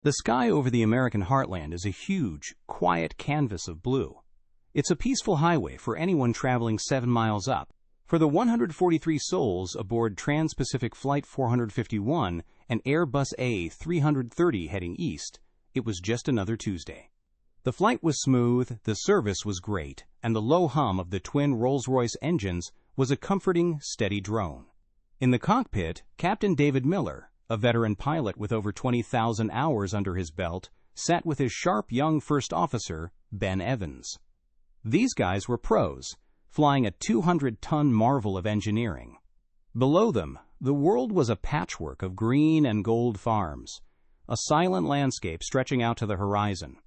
The sky over the American heartland is a huge, quiet canvas of blue. It's a peaceful highway for anyone traveling 7 miles up. For the 143 souls aboard Trans-Pacific Flight 451 and Airbus A330 heading east, it was just another Tuesday. The flight was smooth, the service was great, and the low hum of the twin Rolls-Royce engines was a comforting, steady drone. In the cockpit, Captain David Miller, a veteran pilot with over 20,000 hours under his belt, sat with his sharp young first officer, Ben Evans. These guys were pros, flying a 200-ton marvel of engineering. Below them, the world was a patchwork of green and gold farms, a silent landscape stretching out to the horizon.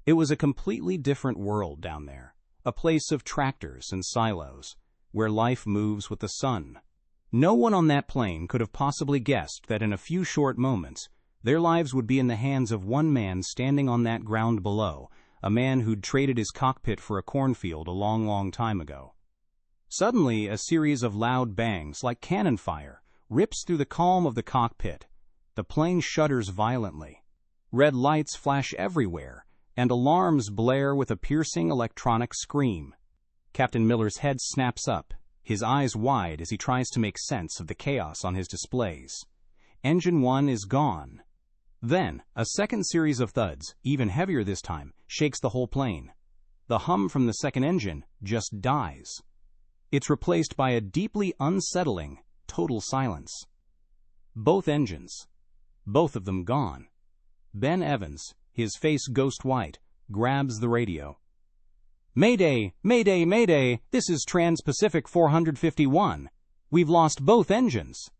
It was a completely different world down there, a place of tractors and silos, where life moves with the sun. No one on that plane could have possibly guessed that in a few short moments, their lives would be in the hands of one man standing on that ground below, a man who'd traded his cockpit for a cornfield a long, long time ago. Suddenly, a series of loud bangs, like cannon fire, rips through the calm of the cockpit. The plane shudders violently. Red lights flash everywhere, and alarms blare with a piercing electronic scream. Captain Miller's head snaps up, his eyes wide as he tries to make sense of the chaos on his displays. Engine 1 is gone. Then, a second series of thuds, even heavier this time, shakes the whole plane. The hum from the second engine just dies. It's replaced by a deeply unsettling, total silence. Both engines. Both of them gone. Ben Evans, his face ghost white, grabs the radio. "Mayday! Mayday! Mayday! This is Trans-Pacific 451. We've lost both engines."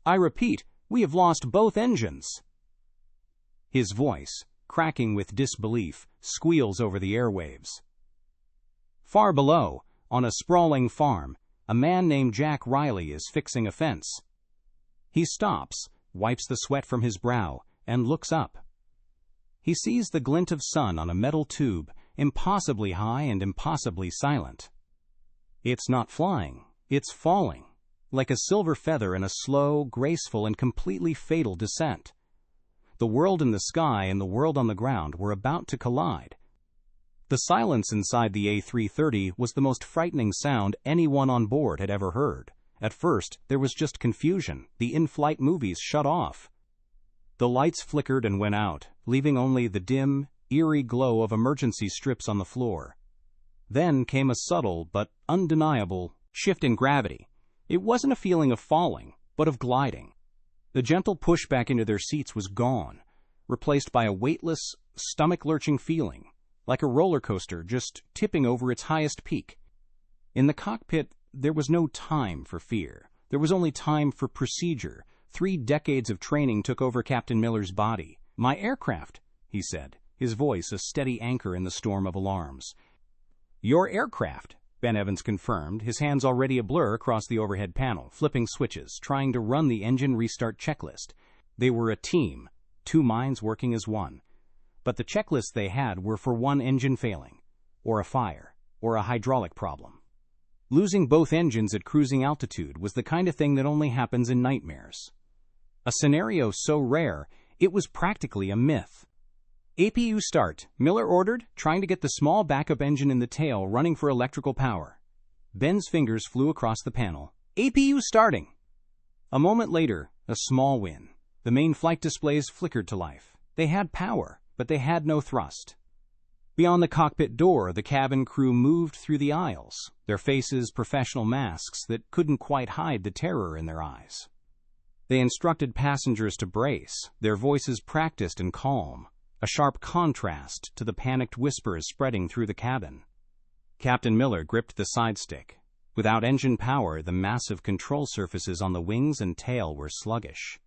"I repeat, we have lost both engines." His voice, cracking with disbelief, squeals over the airwaves. Far below, on a sprawling farm, a man named Jack Riley is fixing a fence. He stops, wipes the sweat from his brow, and looks up. He sees the glint of sun on a metal tube, impossibly high and impossibly silent. It's not flying, it's falling, like a silver feather in a slow, graceful, and completely fatal descent. The world in the sky and the world on the ground were about to collide. The silence inside the A330 was the most frightening sound anyone on board had ever heard. At first, there was just confusion. The in-flight movies shut off. The lights flickered and went out, leaving only the dim, eerie glow of emergency strips on the floor. Then came a subtle but undeniable shift in gravity. It wasn't a feeling of falling, but of gliding. The gentle push back into their seats was gone, replaced by a weightless, stomach-lurching feeling, like a roller coaster just tipping over its highest peak. In the cockpit, there was no time for fear. There was only time for procedure. 3 decades of training took over Captain Miller's body. "My aircraft," he said, his voice a steady anchor in the storm of alarms. "Your aircraft," Ben Evans confirmed, his hands already a blur across the overhead panel, flipping switches, trying to run the engine restart checklist. They were a team, 2 minds working as one. But the checklists they had were for one engine failing, or a fire, or a hydraulic problem. Losing both engines at cruising altitude was the kind of thing that only happens in nightmares. A scenario so rare, it was practically a myth. "APU start," Miller ordered, trying to get the small backup engine in the tail running for electrical power. Ben's fingers flew across the panel. "APU starting." A moment later, a small win. The main flight displays flickered to life. They had power, but they had no thrust. Beyond the cockpit door, the cabin crew moved through the aisles, their faces professional masks that couldn't quite hide the terror in their eyes. They instructed passengers to brace, their voices practiced and calm, a sharp contrast to the panicked whispers spreading through the cabin. Captain Miller gripped the side stick. Without engine power, the massive control surfaces on the wings and tail were sluggish.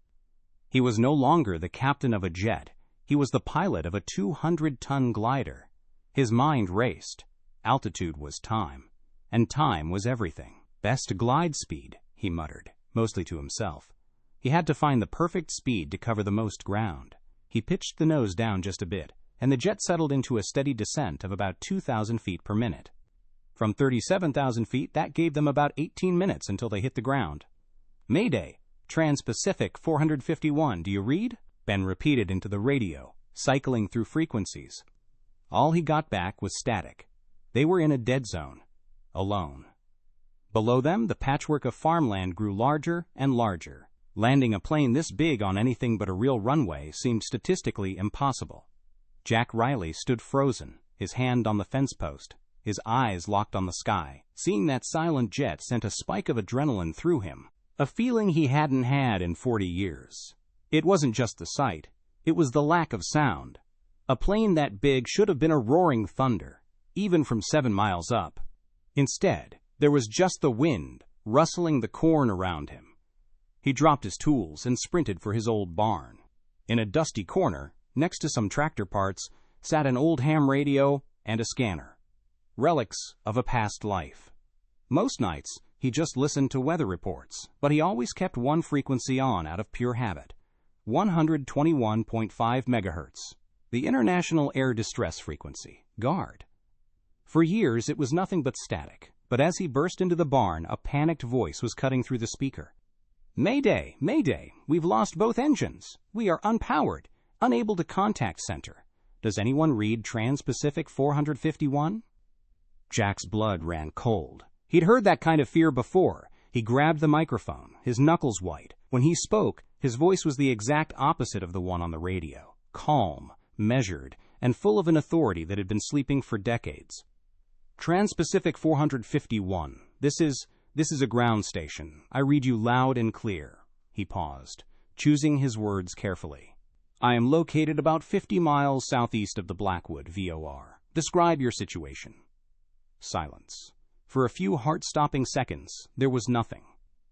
He was no longer the captain of a jet. He was the pilot of a 200-ton glider. His mind raced. Altitude was time, and time was everything. "Best glide speed," he muttered, mostly to himself. He had to find the perfect speed to cover the most ground. He pitched the nose down just a bit, and the jet settled into a steady descent of about 2,000 feet per minute. From 37,000 feet, that gave them about 18 minutes until they hit the ground. "Mayday! Trans-Pacific 451, do you read?" Ben repeated into the radio, cycling through frequencies. All he got back was static. They were in a dead zone, alone. Below them, the patchwork of farmland grew larger and larger. Landing a plane this big on anything but a real runway seemed statistically impossible. Jack Riley stood frozen, his hand on the fence post, his eyes locked on the sky. Seeing that silent jet sent a spike of adrenaline through him, a feeling he hadn't had in 40 years. It wasn't just the sight, it was the lack of sound. A plane that big should have been a roaring thunder, even from 7 miles up. Instead, there was just the wind, rustling the corn around him. He dropped his tools and sprinted for his old barn. In a dusty corner, next to some tractor parts, sat an old ham radio and a scanner. Relics of a past life. Most nights, he just listened to weather reports, but he always kept one frequency on out of pure habit. 121.5 megahertz. The International Air Distress Frequency, GARD. For years, it was nothing but static, but as he burst into the barn, a panicked voice was cutting through the speaker. Mayday, Mayday, we've lost both engines. We are unpowered, unable to contact center. Does anyone read Trans-Pacific 451? Jack's blood ran cold. He'd heard that kind of fear before. He grabbed the microphone, his knuckles white. When he spoke, his voice was the exact opposite of the one on the radio. Calm, measured, and full of an authority that had been sleeping for decades. Trans-Pacific 451. This is a ground station. I read you loud and clear. He paused, choosing his words carefully. I am located about 50 miles southeast of the Blackwood, VOR. Describe your situation. Silence. For a few heart-stopping seconds, there was nothing.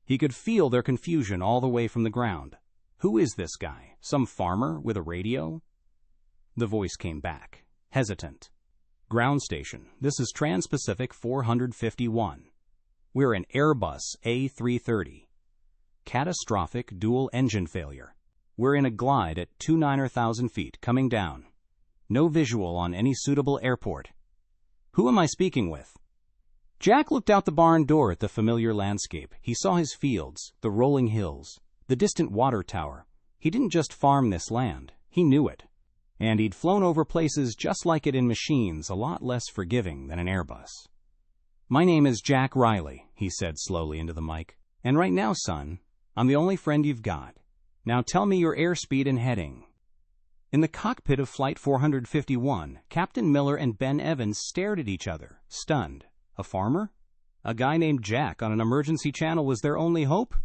He could feel their confusion all the way from the ground. Who is this guy? Some farmer with a radio? The voice came back, hesitant. Ground station. This is Trans-Pacific 451. We're an Airbus A330. Catastrophic dual engine failure. We're in a glide at 29,000 feet, coming down. No visual on any suitable airport. Who am I speaking with? Jack looked out the barn door at the familiar landscape. He saw his fields, the rolling hills, the distant water tower. He didn't just farm this land. He knew it. And he'd flown over places just like it in machines, a lot less forgiving than an Airbus. My name is Jack Riley, he said slowly into the mic. And right now, son, I'm the only friend you've got. Now tell me your airspeed and heading. In the cockpit of Flight 451, Captain Miller and Ben Evans stared at each other, stunned. A farmer? A guy named Jack on an emergency channel was their only hope?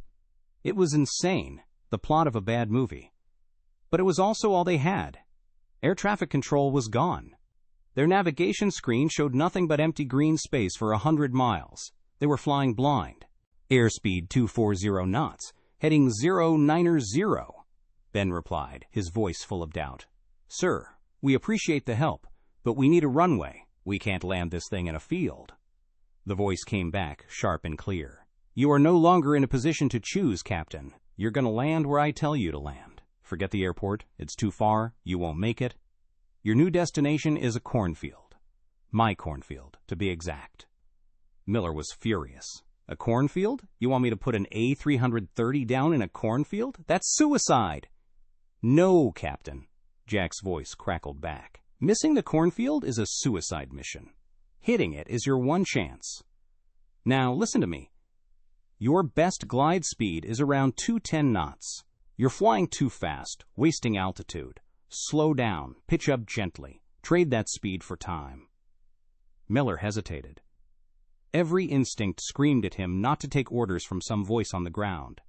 It was insane, the plot of a bad movie. But it was also all they had. Air traffic control was gone. Their navigation screen showed nothing but empty green space for 100 miles. They were flying blind. Airspeed 240 knots, heading 090. Ben replied, his voice full of doubt. Sir, we appreciate the help, but we need a runway. We can't land this thing in a field. The voice came back, sharp and clear. You are no longer in a position to choose, Captain. You're going to land where I tell you to land. Forget the airport. It's too far. You won't make it. Your new destination is a cornfield. My cornfield, to be exact. Miller was furious. A cornfield? You want me to put an A330 down in a cornfield? That's suicide. No, Captain. Jack's voice crackled back. Missing the cornfield is a suicide mission. Hitting it is your one chance. Now, listen to me. Your best glide speed is around 210 knots. You're flying too fast, wasting altitude. Slow down, pitch up gently. Trade that speed for time. Miller hesitated. Every instinct screamed at him not to take orders from some voice on the ground.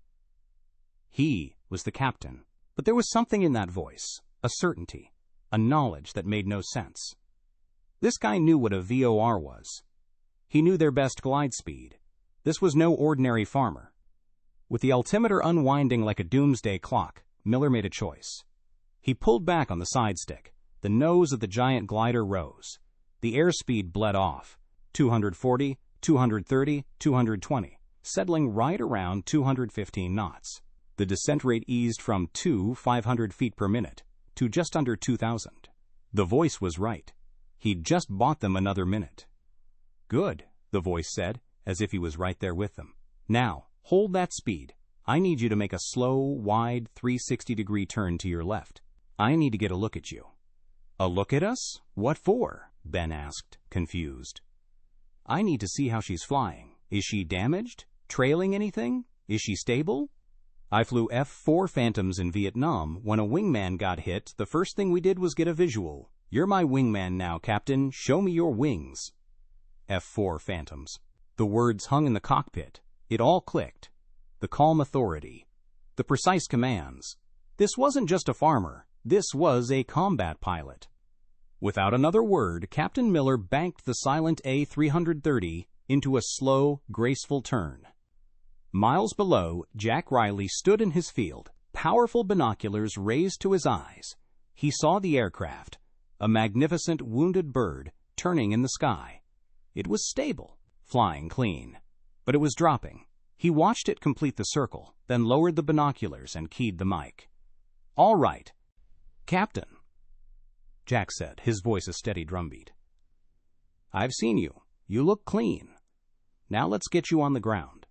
He was the captain, but there was something in that voice, a certainty, a knowledge that made no sense. This guy knew what a VOR was. He knew their best glide speed. This was no ordinary farmer. With the altimeter unwinding like a doomsday clock, Miller made a choice. He pulled back on the side stick. The nose of the giant glider rose. The airspeed bled off. 240, 230, 220, settling right around 215 knots. The descent rate eased from 500 feet per minute to just under 2,000. The voice was right. He'd just bought them another minute. Good, the voice said, as if he was right there with them. Now, hold that speed. I need you to make a slow, wide 360-degree turn to your left. I need to get a look at you." "A look at us? What for?" Ben asked, confused. "I need to see how she's flying. Is she damaged? Trailing anything? Is she stable? I flew F-4 Phantoms in Vietnam. When a wingman got hit, the first thing we did was get a visual. You're my wingman now, Captain. Show me your wings." F-4 Phantoms. The words hung in the cockpit. It all clicked. The calm authority. The precise commands. This wasn't just a farmer. This was a combat pilot. Without another word, Captain Miller banked the silent A-330 into a slow, graceful turn. Miles below, Jack Riley stood in his field, powerful binoculars raised to his eyes. He saw the aircraft, a magnificent wounded bird, turning in the sky. It was stable, flying clean, but it was dropping. He watched it complete the circle, then lowered the binoculars and keyed the mic. "All right, Captain," Jack said, his voice a steady drumbeat. "I've seen you. You look clean. Now let's get you on the ground.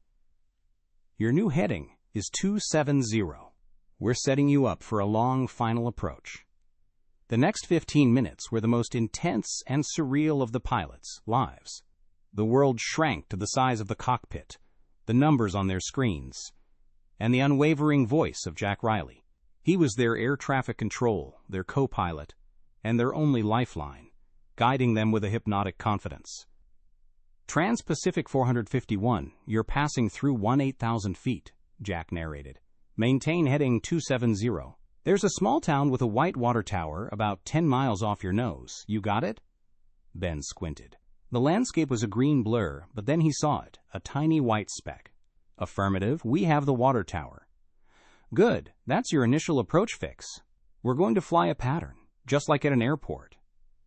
Your new heading is 270. We're setting you up for a long final approach." The next 15 minutes were the most intense and surreal of the pilots' lives. The world shrank to the size of the cockpit, the numbers on their screens, and the unwavering voice of Jack Riley. He was their air traffic control, their co-pilot, and their only lifeline, guiding them with a hypnotic confidence. "Trans-Pacific 451, you're passing through 18,000 feet, Jack narrated. "Maintain heading 270. There's a small town with a white water tower about 10 miles off your nose. You got it?" Ben squinted. The landscape was a green blur, but then he saw it, a tiny white speck. "Affirmative, we have the water tower." "Good, that's your initial approach fix. We're going to fly a pattern, just like at an airport.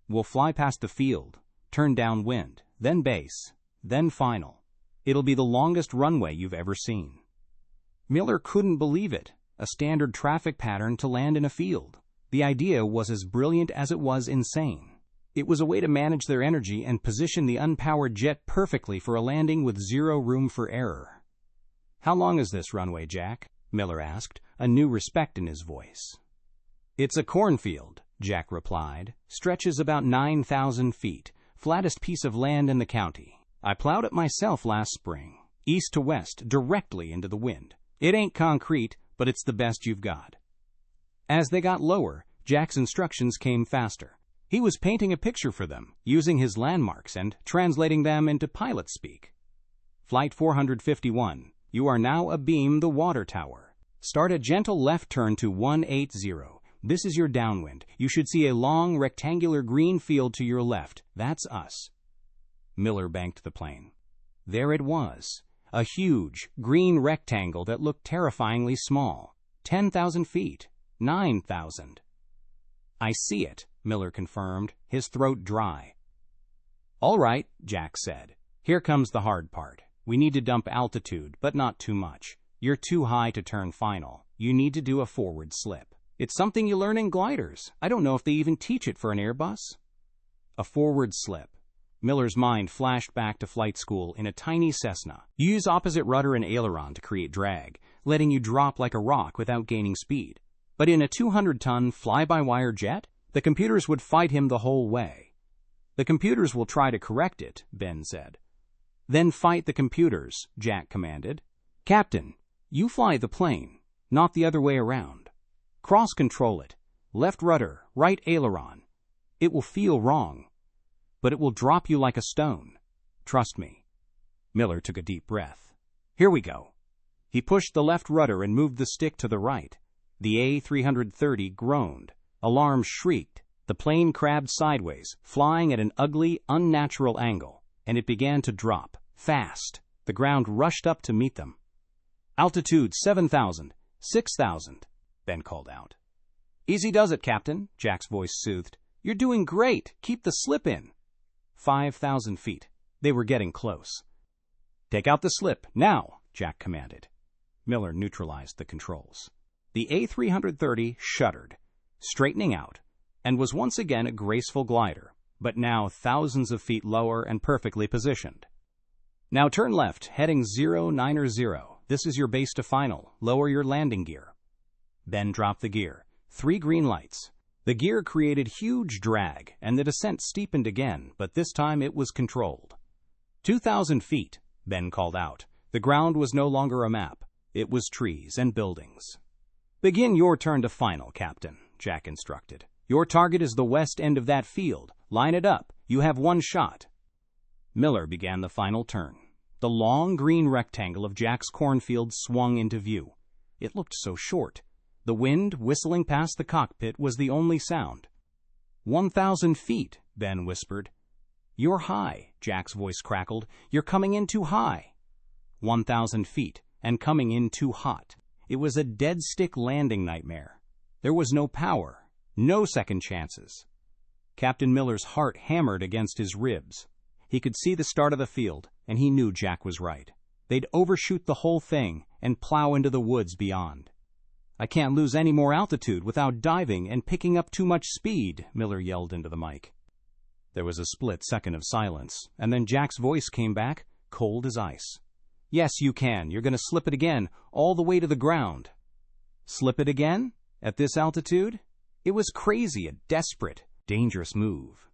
We'll fly past the field, turn downwind, then base, then final. It'll be the longest runway you've ever seen." Miller couldn't believe it, a standard traffic pattern to land in a field. The idea was as brilliant as it was insane. It was a way to manage their energy and position the unpowered jet perfectly for a landing with zero room for error. "How long is this runway, Jack?" Miller asked, a new respect in his voice. "It's a cornfield," Jack replied. "Stretches about 9,000 feet, flattest piece of land in the county. I plowed it myself last spring, east to west, directly into the wind. It ain't concrete, but it's the best you've got." As they got lower, Jack's instructions came faster. He was painting a picture for them, using his landmarks and translating them into pilot speak. "Flight 451, you are now abeam the water tower. Start a gentle left turn to 180. This is your downwind. You should see a long, rectangular green field to your left. That's us." Miller banked the plane. There it was, a huge, green rectangle that looked terrifyingly small. 10,000 feet. 9,000. "I see it," Miller confirmed, his throat dry. "All right," Jack said. "Here comes the hard part. We need to dump altitude, but not too much. You're too high to turn final. You need to do a forward slip. It's something you learn in gliders. I don't know if they even teach it for an Airbus." A forward slip. Miller's mind flashed back to flight school in a tiny Cessna. You use opposite rudder and aileron to create drag, letting you drop like a rock without gaining speed. But in a 200-ton fly-by-wire jet, the computers would fight him the whole way. "The computers will try to correct it," Ben said. "Then fight the computers," Jack commanded. "Captain, you fly the plane, not the other way around. Cross-control it. Left rudder, right aileron. It will feel wrong, but it will drop you like a stone. Trust me." Miller took a deep breath. "Here we go." He pushed the left rudder and moved the stick to the right. The A-330 groaned. Alarms shrieked. The plane crabbed sideways, flying at an ugly, unnatural angle, and it began to drop, fast. The ground rushed up to meet them. "Altitude 7,000, 6,000, Ben called out. "Easy does it, Captain," Jack's voice soothed. "You're doing great. Keep the slip in." 5,000 feet. They were getting close. "Take out the slip, now," Jack commanded. Miller neutralized the controls. The A-330 shuddered, straightening out, and was once again a graceful glider, but now thousands of feet lower and perfectly positioned. "Now turn left, heading 090. this is your base to final. Lower your landing gear." Ben dropped the gear. 3 green lights. The gear created huge drag, and the descent steepened again, but this time it was controlled. 2,000 feet, Ben called out. The ground was no longer a map. It was trees and buildings. "Begin your turn to final, Captain," Jack instructed. "Your target is the west end of that field. Line it up. You have 1 shot." Miller began the final turn. The long green rectangle of Jack's cornfield swung into view. It looked so short. The wind whistling past the cockpit was the only sound. 1,000 feet, Ben whispered. "You're high," Jack's voice crackled. "You're coming in too high." 1,000 feet, and coming in too hot. It was a dead-stick landing nightmare. There was no power, no second chances. Captain Miller's heart hammered against his ribs. He could see the start of the field, and he knew Jack was right. They'd overshoot the whole thing and plow into the woods beyond. "I can't lose any more altitude without diving and picking up too much speed," Miller yelled into the mic. There was a split second of silence, and then Jack's voice came back, cold as ice. "Yes, you can. You're going to slip it again, all the way to the ground." Slip it again? At this altitude? It was crazy, a desperate, dangerous move.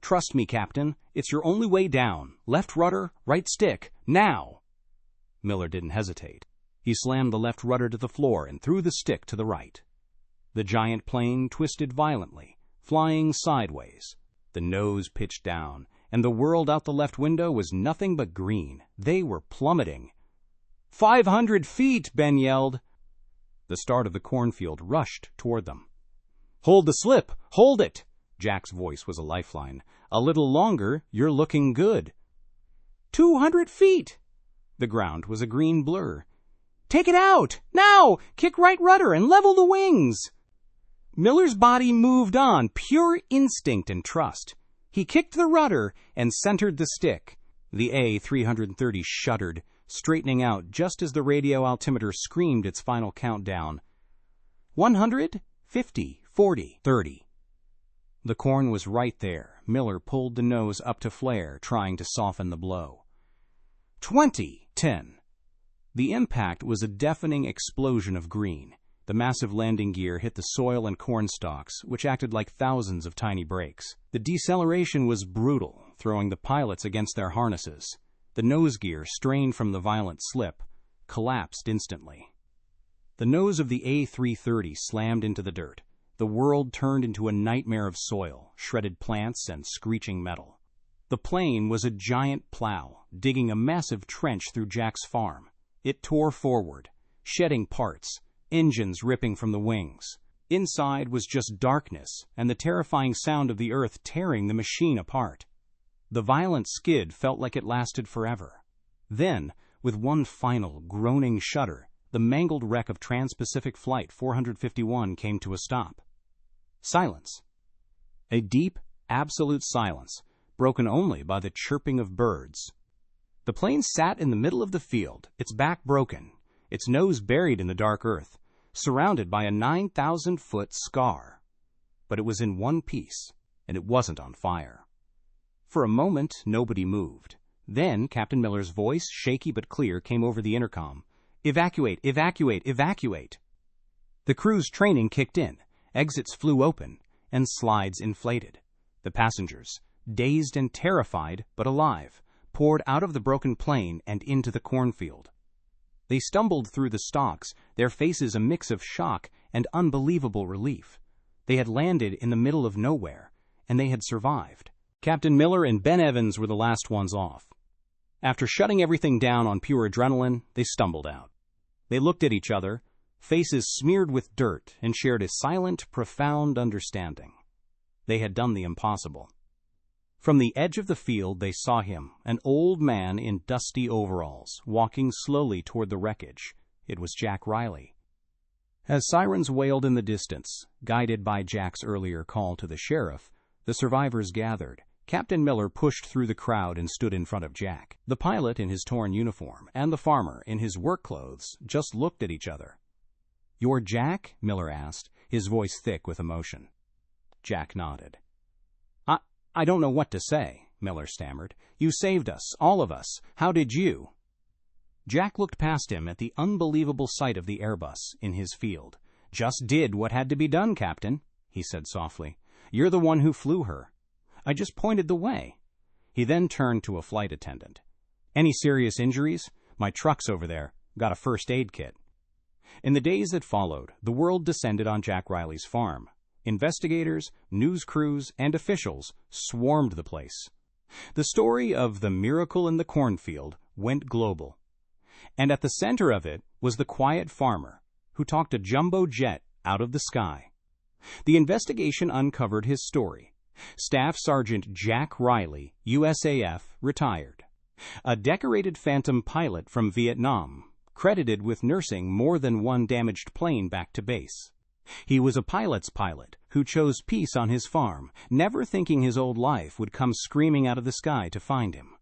"Trust me, Captain. It's your only way down. Left rudder, right stick, now!" Miller didn't hesitate. He slammed the left rudder to the floor and threw the stick to the right. The giant plane twisted violently, flying sideways. The nose pitched down, and the world out the left window was nothing but green. They were plummeting. 500 feet, Ben yelled. The start of the cornfield rushed toward them. "Hold the slip! Hold it!" Jack's voice was a lifeline. "A little longer, you're looking good." 200 feet! The ground was a green blur. "Take it out! Now! Kick right rudder and level the wings!" Miller's body moved on, pure instinct and trust. He kicked the rudder and centered the stick. The A-330 shuddered, straightening out just as the radio altimeter screamed its final countdown. 100, 50, 40, 30. The corn was right there. Miller pulled the nose up to flare, trying to soften the blow. 20, 10. The impact was a deafening explosion of green. The massive landing gear hit the soil and corn stalks, which acted like thousands of tiny brakes. The deceleration was brutal, throwing the pilots against their harnesses. The nose gear, strained from the violent slip, collapsed instantly. The nose of the A-330 slammed into the dirt. The world turned into a nightmare of soil, shredded plants, and screeching metal. The plane was a giant plow, digging a massive trench through Jack's farm. It tore forward, shedding parts, engines ripping from the wings. Inside was just darkness and the terrifying sound of the earth tearing the machine apart. The violent skid felt like it lasted forever. Then, with one final, groaning shudder, the mangled wreck of Trans-Pacific Flight 451 came to a stop. Silence. A deep, absolute silence, broken only by the chirping of birds. The plane sat in the middle of the field, its back broken, its nose buried in the dark earth, surrounded by a 9,000-foot scar. But it was in one piece, and it wasn't on fire. For a moment, nobody moved. Then Captain Miller's voice, shaky but clear, came over the intercom. "Evacuate, evacuate, evacuate!" The crew's training kicked in, exits flew open, and slides inflated. The passengers, dazed and terrified but alive, poured out of the broken plane and into the cornfield. They stumbled through the stalks, their faces a mix of shock and unbelievable relief. They had landed in the middle of nowhere, and they had survived. Captain Miller and Ben Evans were the last ones off. After shutting everything down on pure adrenaline, they stumbled out. They looked at each other, faces smeared with dirt, and shared a silent, profound understanding. They had done the impossible. From the edge of the field they saw him, an old man in dusty overalls, walking slowly toward the wreckage. It was Jack Riley. As sirens wailed in the distance, guided by Jack's earlier call to the sheriff, the survivors gathered. Captain Miller pushed through the crowd and stood in front of Jack. The pilot in his torn uniform and the farmer in his work clothes just looked at each other. "You're Jack?" Miller asked, his voice thick with emotion. Jack nodded. I don't know what to say," Miller stammered. "You saved us, all of us. How did you?" Jack looked past him at the unbelievable sight of the Airbus in his field. "Just did what had to be done, Captain," he said softly. "You're the one who flew her. I just pointed the way." He then turned to a flight attendant. "Any serious injuries? My truck's over there. Got a first aid kit." In the days that followed, the world descended on Jack Riley's farm. Investigators, news crews, and officials swarmed the place. The story of the miracle in the cornfield went global. And at the center of it was the quiet farmer who talked a jumbo jet out of the sky. The investigation uncovered his story. Staff Sergeant Jack Riley, USAF, retired. A decorated phantom pilot from Vietnam, credited with nursing more than one damaged plane back to base. He was a pilot's pilot who chose peace on his farm, never thinking his old life would come screaming out of the sky to find him.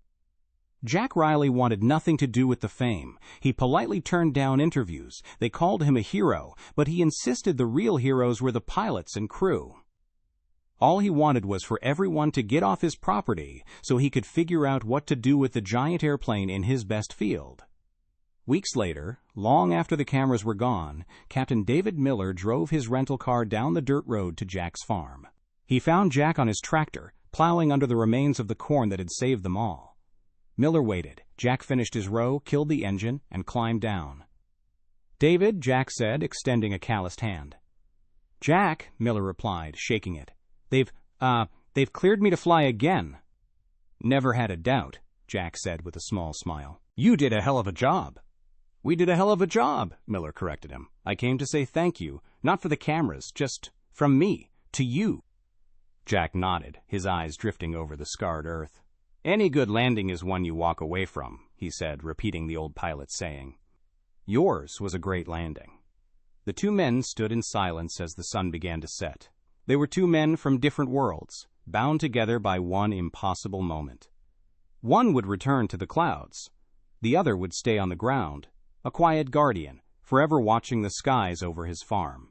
Jack Riley wanted nothing to do with the fame. He politely turned down interviews. They called him a hero, but he insisted the real heroes were the pilots and crew. All he wanted was for everyone to get off his property so he could figure out what to do with the giant airplane in his best field. Weeks later, long after the cameras were gone, Captain David Miller drove his rental car down the dirt road to Jack's farm. He found Jack on his tractor, plowing under the remains of the corn that had saved them all. Miller waited. Jack finished his row, killed the engine, and climbed down. "David," Jack said, extending a calloused hand. "Jack," Miller replied, shaking it. They've cleared me to fly again." "Never had a doubt," Jack said with a small smile. "You did a hell of a job." "We did a hell of a job," Miller corrected him. "I came to say thank you, not for the cameras, just from me to you." Jack nodded, his eyes drifting over the scarred earth. "Any good landing is one you walk away from," he said, repeating the old pilot's saying. "Yours was a great landing." The two men stood in silence as the sun began to set. They were two men from different worlds, bound together by one impossible moment. One would return to the clouds. The other would stay on the ground, a quiet guardian, forever watching the skies over his farm.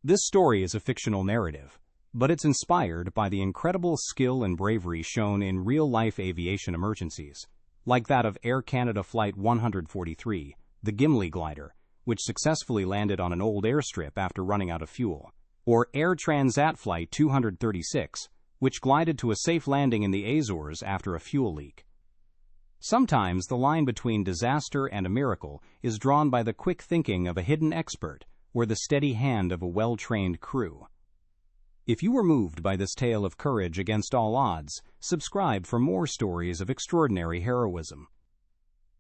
This story is a fictional narrative, but it's inspired by the incredible skill and bravery shown in real-life aviation emergencies, like that of Air Canada Flight 143, the Gimli glider, which successfully landed on an old airstrip after running out of fuel, or Air Transat Flight 236, which glided to a safe landing in the Azores after a fuel leak. Sometimes the line between disaster and a miracle is drawn by the quick thinking of a hidden expert or the steady hand of a well-trained crew. If you were moved by this tale of courage against all odds, subscribe for more stories of extraordinary heroism.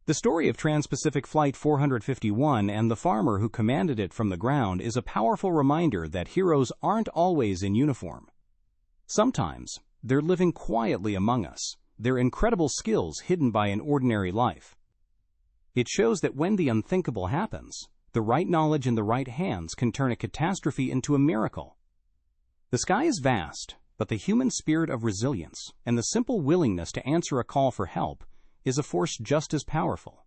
The story of Trans-Pacific Flight 451 and the farmer who commanded it from the ground is a powerful reminder that heroes aren't always in uniform. Sometimes they're living quietly among us, their incredible skills hidden by an ordinary life. It shows that when the unthinkable happens, the right knowledge in the right hands can turn a catastrophe into a miracle. The sky is vast, but the human spirit of resilience and the simple willingness to answer a call for help is a force just as powerful.